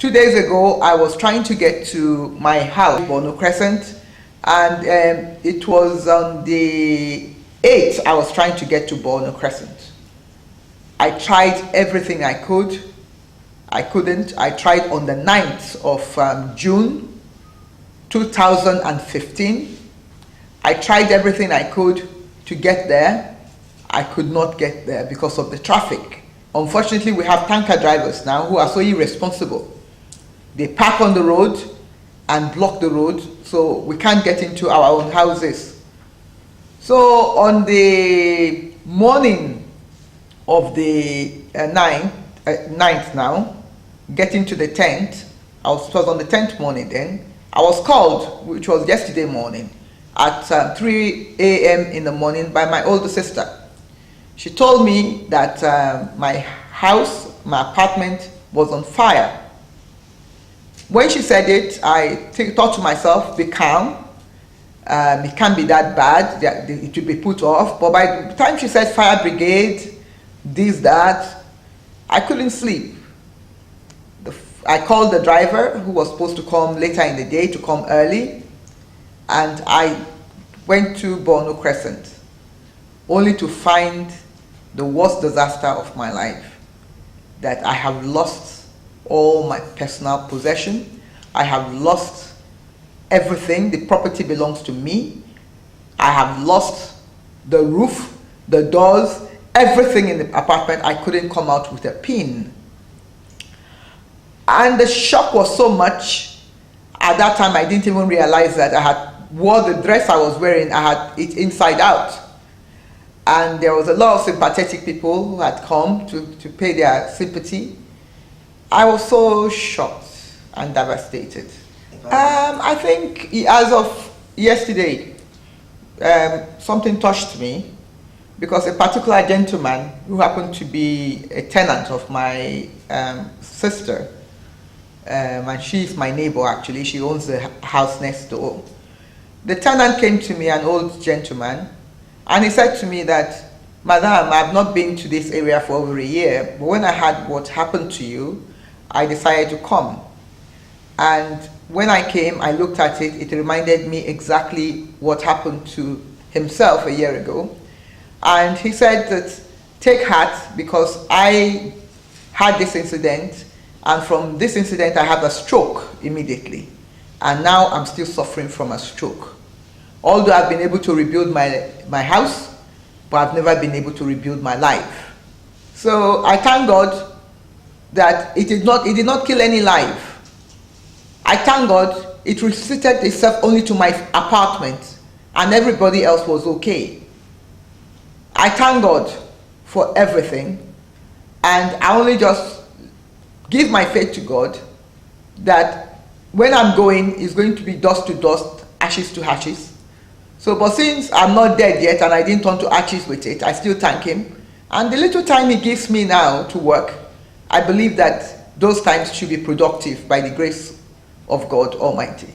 2 days ago, I was trying to get to my house, Bornu Crescent, and it was on the 8th I was trying to get to Bornu Crescent. I tried everything I could. I couldn't. I tried on the 9th of June 2015. I tried everything I could to get there. I could not get there because of the traffic. Unfortunately, we have tanker drivers now who are so irresponsible. They park on the road and block the road, so we can't get into our own houses. So on the morning of the 9th now, getting to the 10th, it was on the 10th morning then, I was called, which was yesterday morning, at 3 a.m. in the morning by my older sister. She told me that my house, my apartment was on fire. When she said it, I thought to myself, be calm. It can't be that bad, it will be put off. But by the time she said fire brigade, this, that, I couldn't sleep. I called the driver who was supposed to come later in the day to come early, and I went to Bornu Crescent, only to find the worst disaster of my life, that I have lost all my personal possession. I have lost everything. The property belongs to me. I have lost the roof, the doors, everything in the apartment. I couldn't come out with a pin. And the shock was so much. At that time, I didn't even realize that I had wore the dress I was wearing, I had it inside out. And there was a lot of sympathetic people who had come to pay their sympathy. I was so shocked and devastated. I think as of yesterday, something touched me, because a particular gentleman who happened to be a tenant of my sister, and she's my neighbor actually, she owns the house next door. The tenant came to me, an old gentleman, and he said to me that, "Madam, I've not been to this area for over a year, but when I heard what happened to you, I decided to come. And when I came, I looked at it, it reminded me exactly what happened to himself a year ago. And he said that, take heart, because I had this incident, and from this incident I had a stroke immediately. And now I'm still suffering from a stroke. Although I've been able to rebuild my house, but I've never been able to rebuild my life. So I thank God that it did not kill any life. I thank God it restricted itself only to my apartment, and everybody else was okay. I thank God for everything, and I only just give my faith to God that when I'm going, it's going to be dust to dust, ashes to ashes. So, but since I'm not dead yet and I didn't turn to ashes with it, I still thank Him. And the little time He gives me now to work, I believe that those times should be productive by the grace of God Almighty.